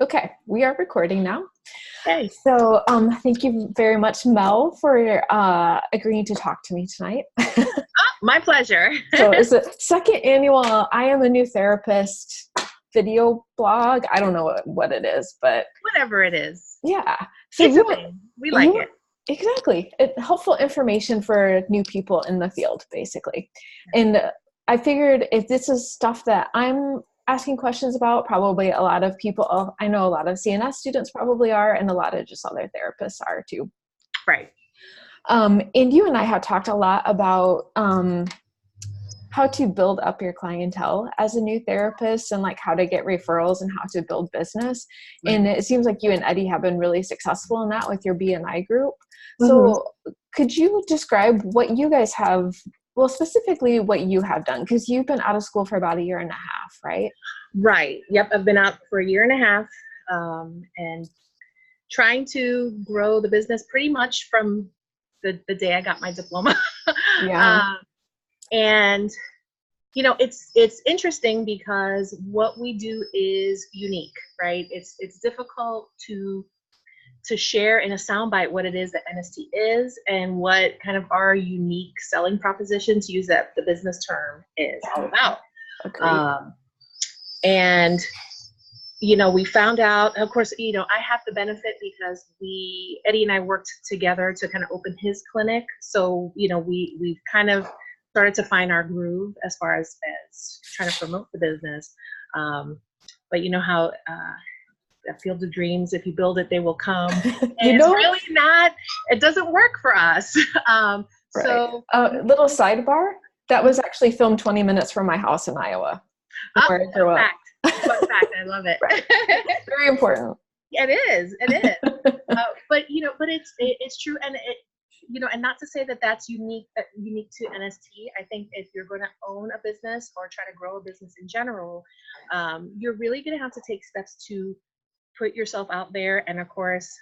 Okay, we are recording now. Hey. So thank you very much, Mel, for agreeing to talk to me tonight. My pleasure. So it's the second annual I Am a New Therapist video blog. I don't know what it is, but Whatever it is. yeah. So It's a thing. We like it. Exactly. Helpful information for new people in the field, basically. And I figured if this is stuff that I'm asking questions about, probably a lot of people, I know a lot of CNS students probably are, and a lot of just other therapists are too. Right. And you and I have talked a lot about how to build up your clientele as a new therapist and like how to get referrals and how to build business. Right. And it seems like you and Eddie have been really successful in that with your BNI group. Mm-hmm. So could you describe what you guys have, well, specifically what you have done? Because you've been out of school for about 1.5 years, right? Right. Yep. I've been out for 1.5 years and trying to grow the business pretty much from the day I got my diploma. Yeah. And you know, it's interesting because what we do is unique, right? It's difficult to share in a soundbite what it is that NST is and what kind of our unique selling proposition, to use that the business term, is all about. And you know, we found out, of course, you know, I have the benefit because Eddie and I worked together to kind of open his clinic. So, you know, we've kind of started to find our groove as far as trying to promote the business. But you know how a field of dreams, if you build it, they will come. And it's really not, it doesn't work for us. Right. So little sidebar, that was actually filmed 20 minutes from my house in Iowa. Fun fact. I love it. Right. Very important. It is. But you know, but it's true, and you know, and not to say that that's unique to NST. I think if you're going to own a business or try to grow a business in general, you're really going to have to take steps to put yourself out there. And of course,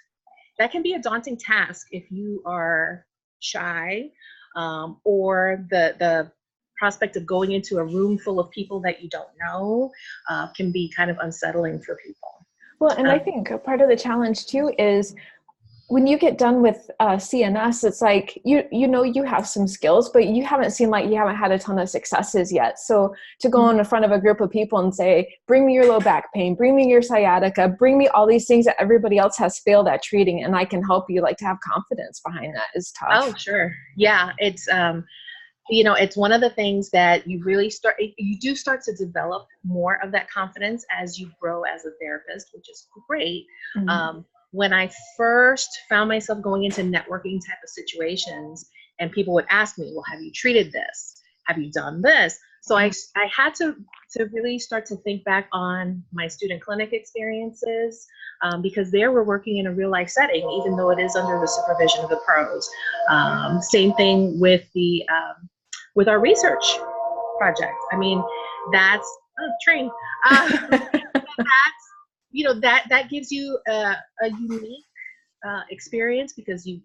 that can be a daunting task if you are shy, or the prospect of going into a room full of people that you don't know can be kind of unsettling for people. Well, and I think part of the challenge too is when you get done with CNS, it's like, you know, you have some skills, but you haven't had a ton of successes yet. So to go in front of a group of people and say, bring me your low back pain, bring me your sciatica, bring me all these things that everybody else has failed at treating, and I can help you, like, to have confidence behind that is tough. Oh, sure. Yeah. It's, you know, it's one of the things that you do start to develop more of that confidence as you grow as a therapist, which is great. Mm-hmm. When I first found myself going into networking type of situations, and people would ask me, well, have you treated this? Have you done this? So I had to really start to think back on my student clinic experiences, because there we're working in a real life setting, even though it is under the supervision of the pros. Same thing with with our research project. I mean, that's train. You know, that gives you a unique experience, because we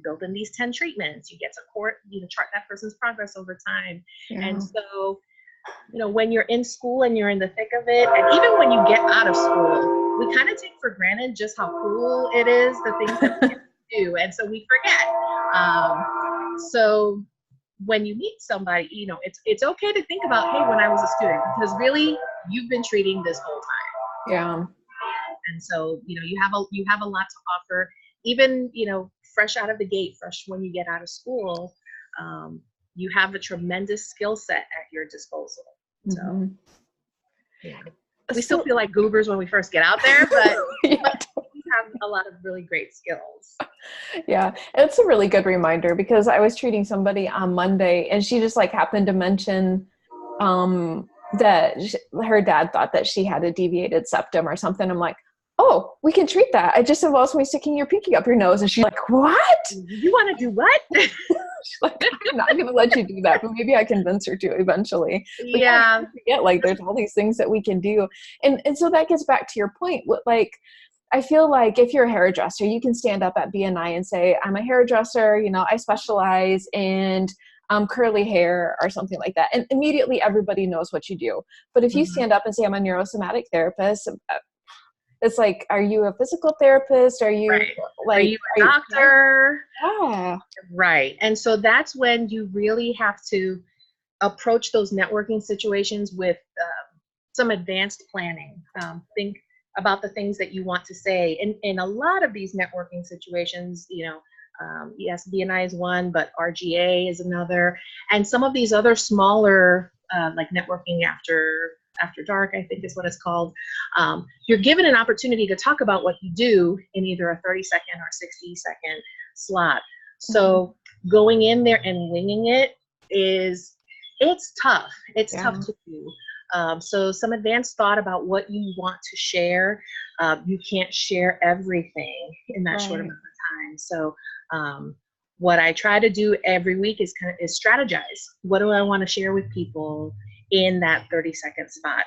build in these 10 treatments. You get to chart that person's progress over time. Yeah. And so, you know, when you're in school and you're in the thick of it, and even when you get out of school, we kind of take for granted just how cool it is, the things that we get to do, and so we forget. So when you meet somebody, you know, it's okay to think about, hey, when I was a student, because really you've been treating this whole time. Yeah. And so, you know, you have a lot to offer, even, you know, fresh out of the gate, fresh when you get out of school, you have a tremendous skill set at your disposal. So, mm-hmm. Yeah. We still feel like goobers when we first get out there, but, yeah. But we have a lot of really great skills. Yeah, it's a really good reminder, because I was treating somebody on Monday, and she just like happened to mention that her dad thought that she had a deviated septum or something. I'm like, oh, we can treat that. It just involves me sticking your pinky up your nose. And she's like, what? You want to do what? She's like, I'm not going to let you do that, but maybe I convince her to eventually. But yeah. Forget, like, there's all these things that we can do. And so that gets back to your point. Like, I feel like if you're a hairdresser, you can stand up at BNI and say, I'm a hairdresser, you know, I specialize in curly hair or something like that. And immediately everybody knows what you do. But if you stand up and say, I'm a neurosomatic therapist, it's like, are you a physical therapist? Are you Right. Are like, you a doctor? yeah. Right. And so that's when you really have to approach those networking situations with some advanced planning. Think about the things that you want to say. And in a lot of these networking situations, yes, BNI is one, but RGA is another. And some of these other smaller, like networking after dark, I think is what it's called. You're given an opportunity to talk about what you do in either a 30-second or 60-second slot. So going in there and winging it it's tough. It's tough to do. So some advanced thought about what you want to share. You can't share everything in that short amount of time. So what I try to do every week is strategize. What do I want to share with people in that 30-second spot?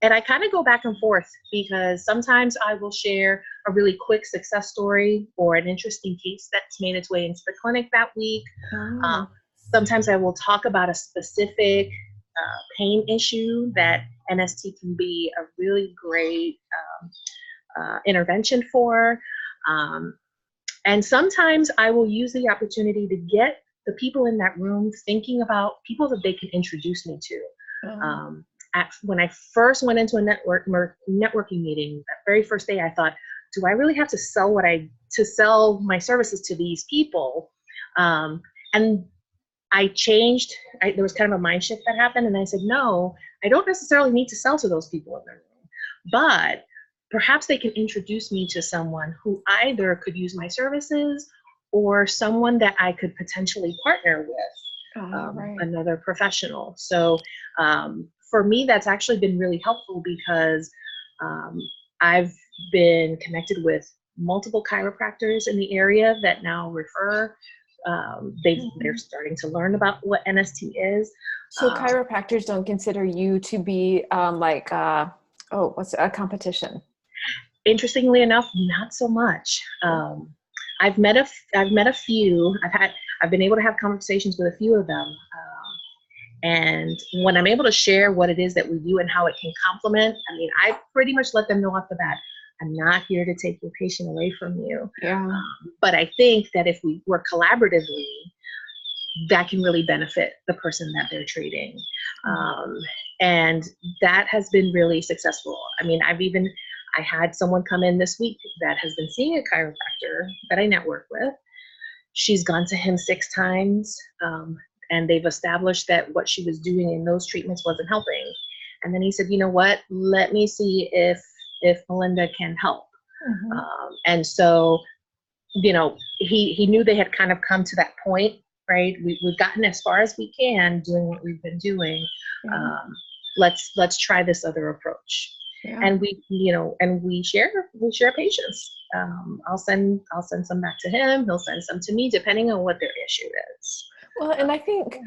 And I kind of go back and forth because sometimes I will share a really quick success story or an interesting case that's made its way into the clinic that week. Sometimes I will talk about a specific pain issue that NST can be a really great intervention for. And sometimes I will use the opportunity to get the people in that room thinking about people that they can introduce me to. When I first went into a networking meeting, that very first day, I thought, do I really have to sell my services to these people? And I changed. There was kind of a mind shift that happened, and I said, no, I don't necessarily need to sell to those people in the room, but perhaps they can introduce me to someone who either could use my services or someone that I could potentially partner with, another professional. So for me, that's actually been really helpful because I've been connected with multiple chiropractors in the area that now refer. They're starting to learn about what NST is. So chiropractors don't consider you to be what's a competition? Interestingly enough, not so much. I've met a few. I've been able to have conversations with a few of them. And when I'm able to share what it is that we do and how it can complement, I pretty much let them know off the bat, I'm not here to take your patient away from you. Yeah. But I think that if we work collaboratively, that can really benefit the person that they're treating. And that has been really successful. I had someone come in this week that has been seeing a chiropractor that I network with. She's gone to him 6 times, and they've established that what she was doing in those treatments wasn't helping. And then he said, you know what, let me see if Melinda can help. And so, he knew they had kind of come to that point, right? We've gotten as far as we can doing what we've been doing. Let's try this other approach. And we share patients. I'll send some back to him. He'll send some to me, depending on what their issue is. Well, and I think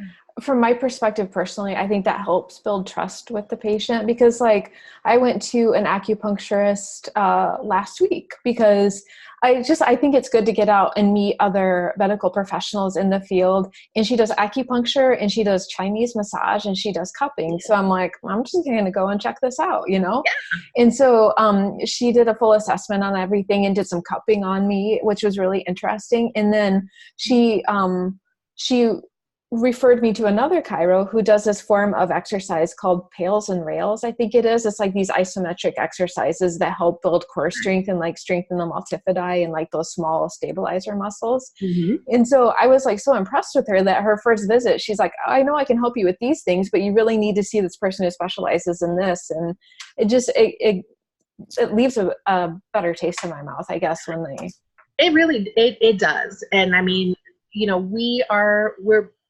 from my perspective personally, I think that helps build trust with the patient because I went to an acupuncturist last week because I think it's good to get out and meet other medical professionals in the field. And she does acupuncture and she does Chinese massage and she does cupping. So I'm like, I'm just going to go and check this out, And so she did a full assessment on everything and did some cupping on me, which was really interesting. And then she referred me to another chiro who does this form of exercise called pails and rails. I think it is. It's like these isometric exercises that help build core strength and strengthen the multifidi and those small stabilizer muscles. And so I was so impressed with her that her first visit, she's like, I know I can help you with these things, but you really need to see this person who specializes in this. And it leaves a better taste in my mouth, I guess, when they. It really, it does. And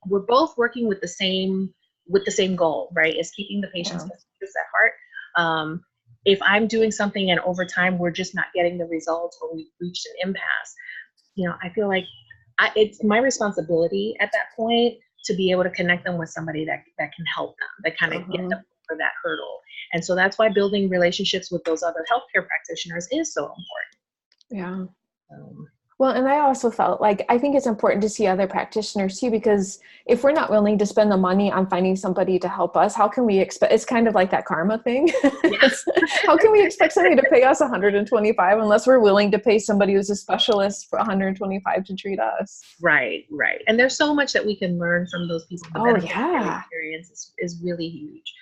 we're both working with the same goal, right? Is keeping the patient's best interests at heart. If I'm doing something and over time we're just not getting the results or we've reached an impasse, I feel like it's my responsibility at that point to be able to connect them with somebody that can help them, that kind of get them over that hurdle. And so that's why building relationships with those other healthcare practitioners is so important. Yeah. Well, and I also felt like I think it's important to see other practitioners too, because if we're not willing to spend the money on finding somebody to help us, how can we expect, it's kind of like that karma thing. Yeah. How can we expect somebody to pay us 125 unless we're willing to pay somebody who's a specialist for 125 to treat us? Right, right. And there's so much that we can learn from those people. The Oh benefit of their yeah. experience is really huge.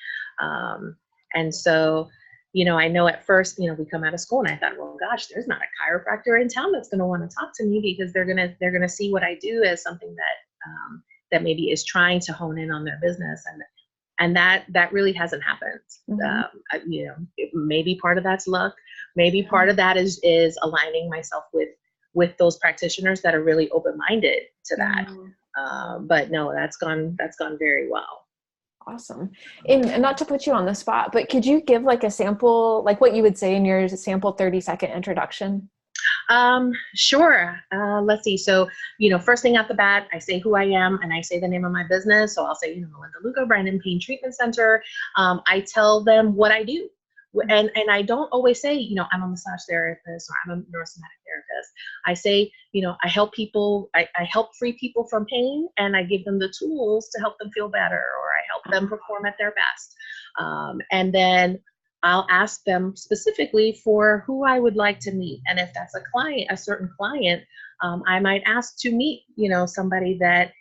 And so, I know at first, we come out of school and I thought, well, gosh, there's not a chiropractor in town that's going to want to talk to me, because they're going to see what I do as something that maybe is trying to hone in on their business. And that really hasn't happened. Maybe part of that's luck. Maybe part of that is aligning myself with those practitioners that are really open-minded to that. But no, that's gone very well. Awesome. And not to put you on the spot, but could you give like a sample, like what you would say in your sample 30-second introduction? Sure. Let's see. So, first thing out the bat, I say who I am and I say the name of my business. So I'll say, Mel Lugo Brandon Pain Treatment Center. I tell them what I do. And I don't always say, I'm a massage therapist or I'm a neurosomatic therapist. I say, I help people, I help free people from pain, and I give them the tools to help them feel better, or I help them perform at their best. And then I'll ask them specifically for who I would like to meet. And if that's a certain client, I might ask to meet, somebody that,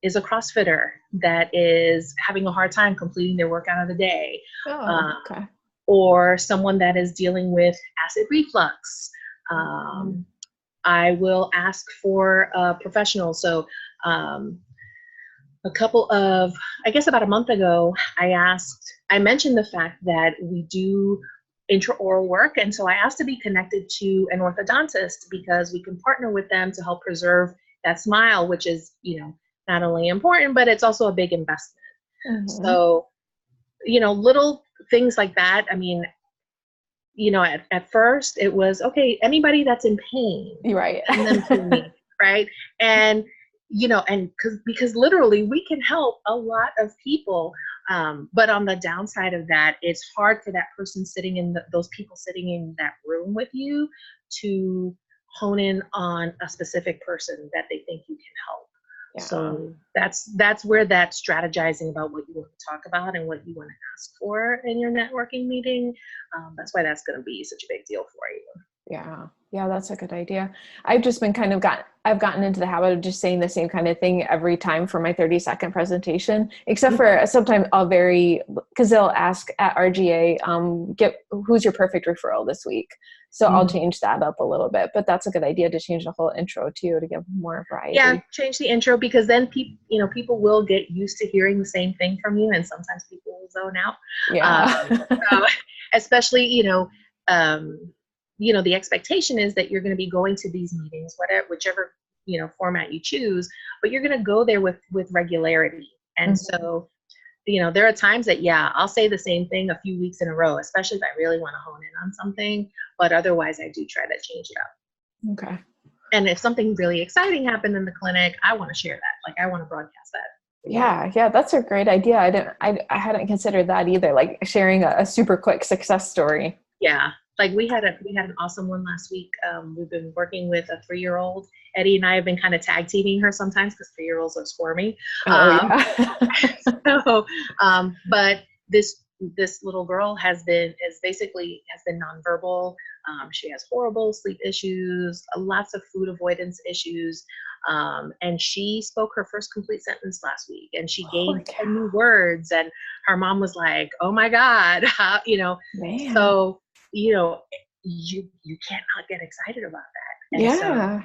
is a CrossFitter that is having a hard time completing their workout of the day. Okay. Or someone that is dealing with acid reflux. I will ask for a professional. So about a month ago, I mentioned the fact that we do intraoral work. And so I asked to be connected to an orthodontist, because we can partner with them to help preserve that smile, which is, not only important, but it's also a big investment. So, little things like that. I mean, at first it was, okay, anybody that's in pain, right, send them to me, right? And, and because literally we can help a lot of people. But on the downside of that, it's hard for that person those people sitting in that room with you to hone in on a specific person that they think you can help. Yeah. So that's where that strategizing about what you want to talk about and what you want to ask for in your networking meeting, that's why that's going to be such a big deal for you. Yeah, that's a good idea. I've just been I've gotten into the habit of just saying the same kind of thing every time for my 30-second presentation, except for sometimes because they'll ask at RGA, who's your perfect referral this week? So I'll change that up a little bit, but that's a good idea to change the whole intro too, to give more variety. Yeah, change the intro, because then people will get used to hearing the same thing from you, and sometimes people will zone out. So especially, the expectation is that you're going to be going to these meetings, whichever, format you choose, but you're going to go there with regularity. And so, there are times that, I'll say the same thing a few weeks in a row, especially if I really want to hone in on something, but otherwise I do try to change it up. Okay. And if something really exciting happened in the clinic, I want to share that. Like, I want to broadcast that. Yeah, that's a great idea. I hadn't considered that either, like sharing a super quick success story. Yeah. Like we had an awesome one last week. We've been working with a 3-year-old. Eddie and I have been kind of tag teaming her sometimes, because 3-year-olds are squirmy. But this little girl has been nonverbal. She has horrible sleep issues, lots of food avoidance issues. And she spoke her first complete sentence last week, and she gained 10 new words, and her mom was like, oh my God, Man. So, you can't not get excited about that. And so,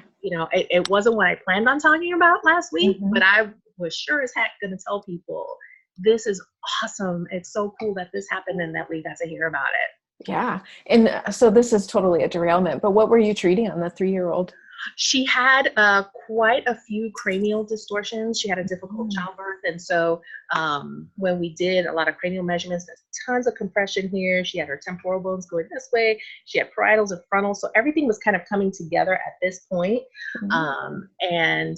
it wasn't what I planned on talking about last week, but I was sure as heck going to tell people, this is awesome. It's so cool that this happened and that we got to hear about it. Yeah. And so this is totally a derailment, but what were you treating on the 3-year-old? She had quite a few cranial distortions. She had a difficult childbirth. And so when we did a lot of cranial measurements, there's tons of compression here. She had her temporal bones going this way. She had parietals and frontals. So everything was kind of coming together at this point. And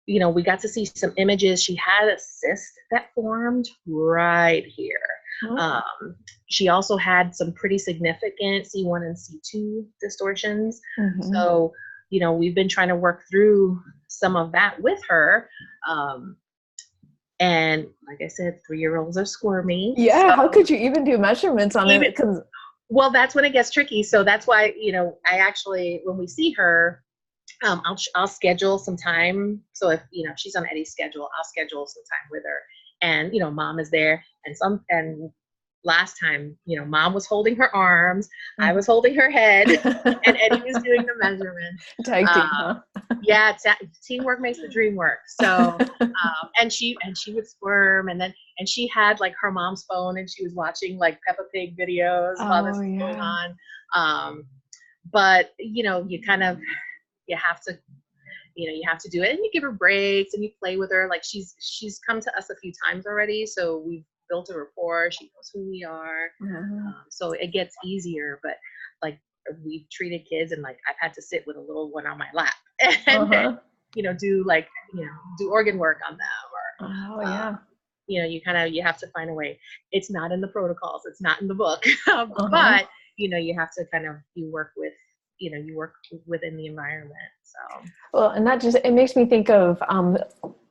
we got to see some images. She had a cyst that formed right here. She also had some pretty significant C1 and C2 distortions. Mm-hmm. So, we've been trying to work through some of that with her. And like I said, 3-year-olds are squirmy. Yeah. So How could you even do measurements on it? Well, that's when it gets tricky. So that's why, I actually, when we see her, I'll schedule some time. So if, she's on Eddie's schedule, I'll schedule some time with her. And, mom is there. And last time, mom was holding her arms, I was holding her head, and Eddie was doing the measurements. Tag team, huh? Yeah, teamwork makes the dream work. So, and she would squirm, and she had like her mom's phone, and she was watching like Peppa Pig videos while this was going on. But you have to, you have to do it, and you give her breaks, and you play with her. Like she's come to us a few times already, so we've built a rapport. She knows who we are. So it gets easier. But like, we've treated kids, and like I've had to sit with a little one on my lap and do organ work on them, or you have to find a way. It's not in the protocols, it's not in the book, but you have to you work within the environment. So well, and it makes me think of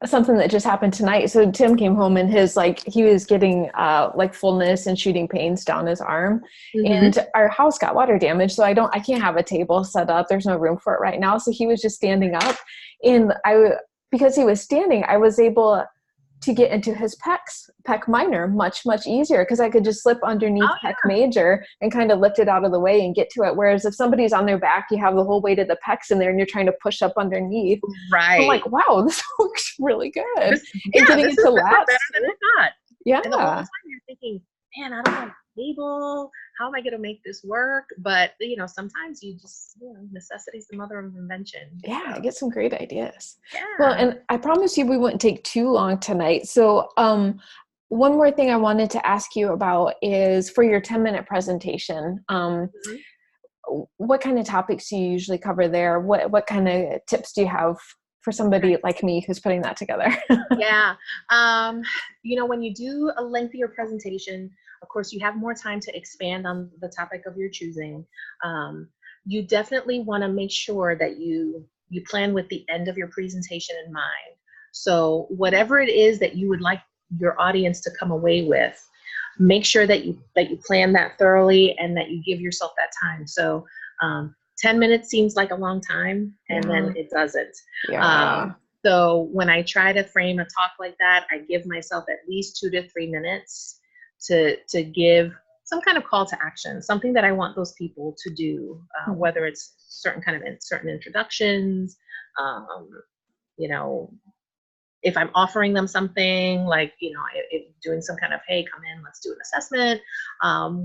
something that just happened tonight. So Tim came home, and he was getting like fullness and shooting pains down his arm, and our house got water damage. So I can't have a table set up. There's no room for it right now. So he was just standing up, and because he was standing, I was able to get into his pec minor much easier, because I could just slip underneath pec major and kind of lift it out of the way and get to it. Whereas if somebody's on their back, you have the whole weight of the pecs in there, and you're trying to push up underneath. Right. I'm like, wow, this works really good. And getting into laps better than I thought. Yeah. And the whole time you're thinking, man, I don't have a table. How am I going to make this work? But sometimes you just, necessity is the mother of invention. Yeah, I get some great ideas. Yeah. Well, and I promise you we wouldn't take too long tonight. So one more thing I wanted to ask you about is, for your 10-minute presentation, what kind of topics do you usually cover there? What kind of tips do you have for somebody like me who's putting that together? Yeah. When you do a lengthier presentation, of course, you have more time to expand on the topic of your choosing. You definitely want to make sure that you plan with the end of your presentation in mind. So whatever it is that you would like your audience to come away with, make sure that you plan that thoroughly, and that you give yourself that time. So 10 minutes seems like a long time, and then it doesn't. So when I try to frame a talk like that, I give myself at least 2 to 3 minutes to give some kind of call to action, something that I want those people to do, whether it's certain introductions, if I'm offering them something, like, doing some kind of, hey, come in, let's do an assessment,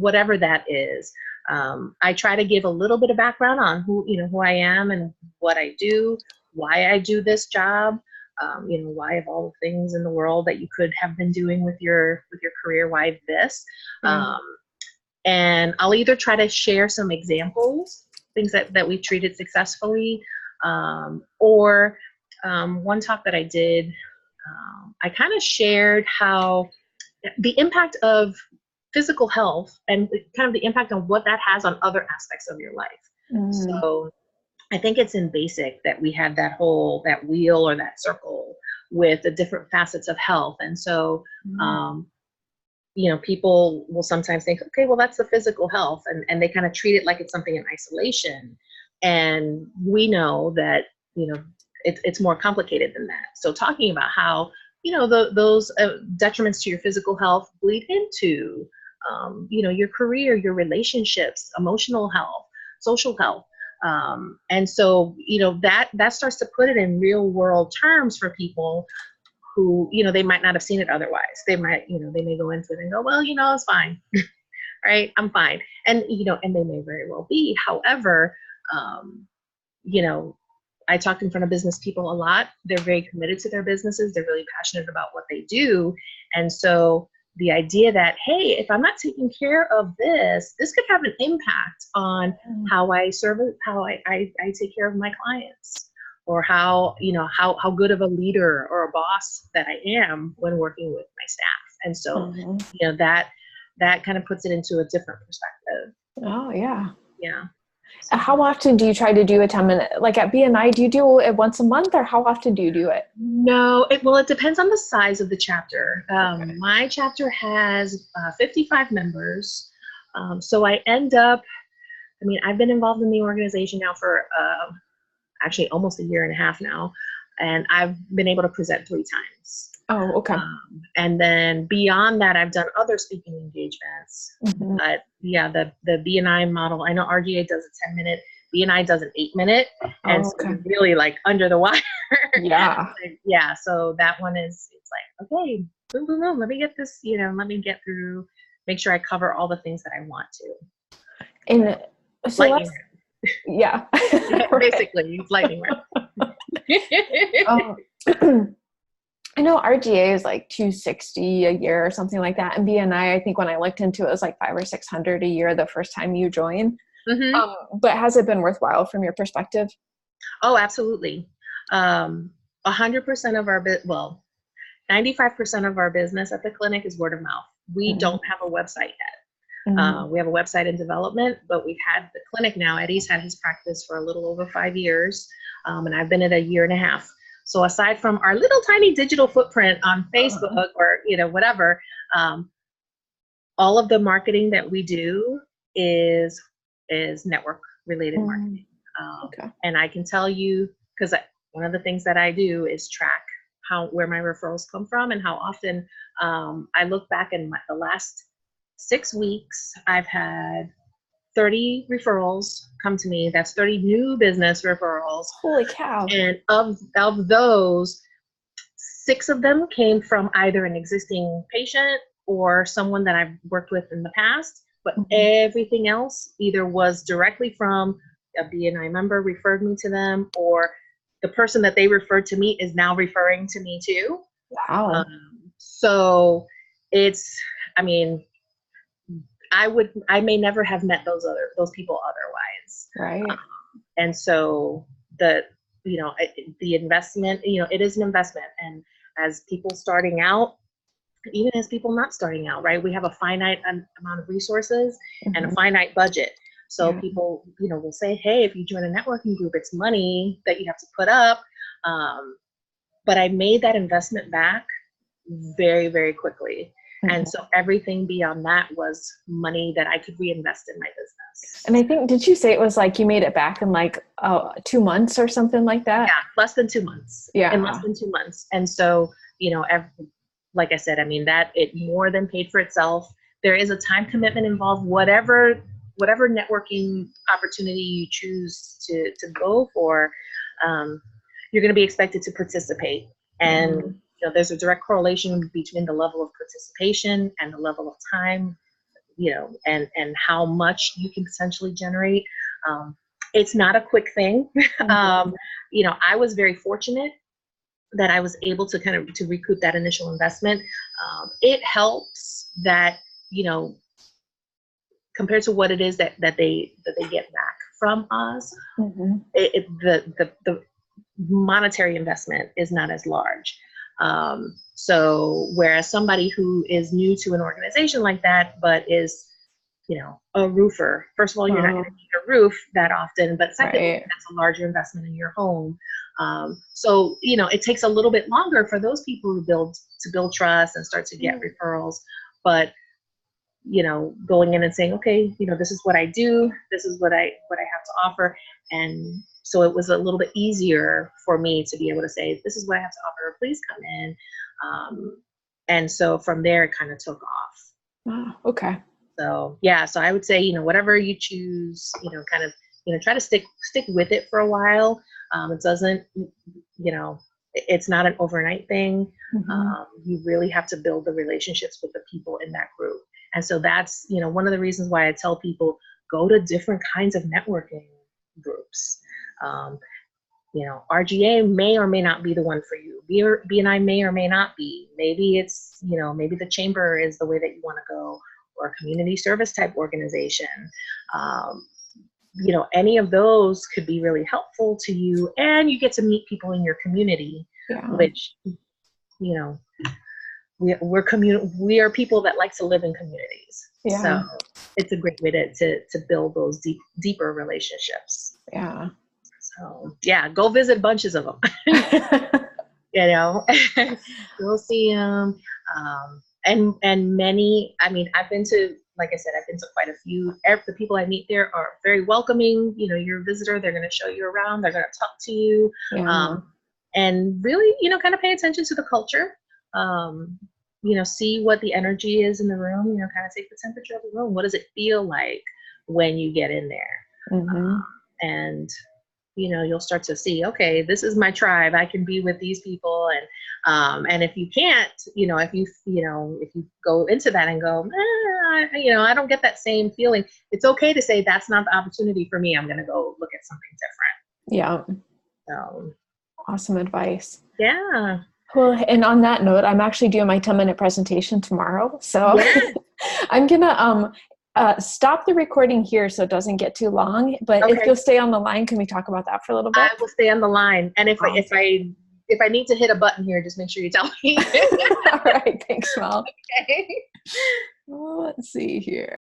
whatever that is. I try to give a little bit of background on who I am and what I do, why I do this job, why of all the things in the world that you could have been doing with your career, why this? And I'll either try to share some examples, things that we've treated successfully, or one talk that I did, I kind of shared how the impact of physical health and kind of the impact on what that has on other aspects of your life. So I think it's in basic that we have that wheel or that circle with the different facets of health. And so, people will sometimes think, okay, well, that's the physical health. And they kind of treat it like it's something in isolation. And we know that, it's more complicated than that. So talking about how, those detriments to your physical health bleed into, your career, your relationships, emotional health, social health. And so, that starts to put it in real world terms for people who, they might not have seen it otherwise. They might, they may go into it and go, well, it's fine. Right. I'm fine. And, and they may very well be. However, I talk in front of business people a lot. They're very committed to their businesses. They're really passionate about what they do. And so the idea that, hey, if I'm not taking care of this could have an impact on how I serve, how I take care of my clients, or how good of a leader or a boss that I am when working with my staff. And so, that kind of puts it into a different perspective. Oh, yeah. Yeah. How often do you try to do a 10-minute, like at BNI, do you do it once a month, or how often do you do it? No, it depends on the size of the chapter. Okay. My chapter has 55 members. So I end up, I mean, I've been involved in the organization now for actually almost a year and a half now, and I've been able to present 3 times. Oh, okay. And then beyond that, I've done other speaking engagements. Mm-hmm. But yeah, the BNI model, I know RGA does a 10-minute, BNI does an 8-minute, and Oh, so okay. you're really like under the wire. Yeah. Yeah, so that one is, it's like, okay, boom, boom, boom, let me get this, let me get through, make sure I cover all the things that I want to. And so Lightning yeah. round. Basically, it's lightning round. I know RGA is like $260 a year or something like that. And BNI, I think when I looked into it was like $500 or $600 a year the first time you join. Mm-hmm. But has it been worthwhile from your perspective? Oh, absolutely. 100% of our 95% of our business at the clinic is word of mouth. We Mm-hmm. don't have a website yet. Mm-hmm. We have a website in development, but we've had the clinic now. Eddie's had his practice for a little over 5 years, and I've been at a year and a half. So aside from our little tiny digital footprint on Facebook or whatever, all of the marketing that we do is network related marketing. Okay. And I can tell you, because one of the things that I do is track where my referrals come from and how often. I look back in the last 6 weeks, I've had 30 referrals come to me. That's 30 new business referrals. Holy cow. And of those, 6 of them came from either an existing patient or someone that I've worked with in the past, but everything else either was directly from a BNI member referred me to them, or the person that they referred to me is now referring to me too. Wow. So it's, I mean, I may never have met those people otherwise. Right. And so the investment, it is an investment. And as people starting out, even as people not starting out, right, we have a finite amount of resources and a finite budget. So people, will say, hey, if you join a networking group, it's money that you have to put up. But I made that investment back very, very quickly. And so everything beyond that was money that I could reinvest in my business. And I think, did you say it was like you made it back in like 2 months or something like that? Yeah, less than 2 months. Yeah. In less than 2 months. And so, like I said, I mean, that it more than paid for itself. There is a time commitment involved, whatever networking opportunity you choose to go for, you're going to be expected to participate. And there's a direct correlation between the level of participation and the level of time, and how much you can potentially generate. It's not a quick thing. I was very fortunate that I was able to kind of to recoup that initial investment. It helps that, compared to what it is that they get back from us, the monetary investment is not as large. So whereas somebody who is new to an organization like that, but is, a roofer, first of all, you're not going to need a roof that often, but secondly, that's a larger investment in your home. So, it takes a little bit longer for those people who build trust and start to get referrals. But, going in and saying, okay, this is what I do, this is what I have to offer. And so it was a little bit easier for me to be able to say, this is what I have to offer, please come in. And so from there, it kind of took off. Wow. Okay. So yeah, so I would say, whatever you choose, kind of, try to stick with it for a while. It doesn't, it's not an overnight thing. You really have to build the relationships with the people in that group. And so that's, one of the reasons why I tell people, go to different kinds of networking groups. RGA may or may not be the one for you. BNI may or may not be. Maybe it's, maybe the chamber is the way that you want to go, or a community service type organization. Any of those could be really helpful to you, and you get to meet people in your community, which, we are people that like to live in communities. Yeah. So it's a great way to build those deeper relationships. Yeah. So yeah, go visit bunches of them. You know, go see them. And many, I mean, I've been to, like I said, I've been to quite a few. The people I meet there are very welcoming. You know, you're a visitor, they're going to show you around, they're going to talk to you. Yeah. And really, you know, kind of pay attention to the culture. You know, see what the energy is in the room, you know, kind of take the temperature of the room. What does it feel like when you get in there? Mm-hmm. And you know, you'll start to see, okay, this is my tribe. I can be with these people. And if you can't, you know, if you go into that and go, you know, I don't get that same feeling. It's okay to say that's not the opportunity for me. I'm going to go look at something different. Yeah. So Awesome advice. yeah. Well, and on that note, I'm actually doing my 10-minute presentation tomorrow. So Yeah. I'm going to stop the recording here so it doesn't get too long. But Okay. if you'll stay on the line, can we talk about that for a little bit? I will stay on the line. And if Awesome. if I need to hit a button here, just make sure you tell me. All right. Thanks, Mel. Okay. Well, let's see here.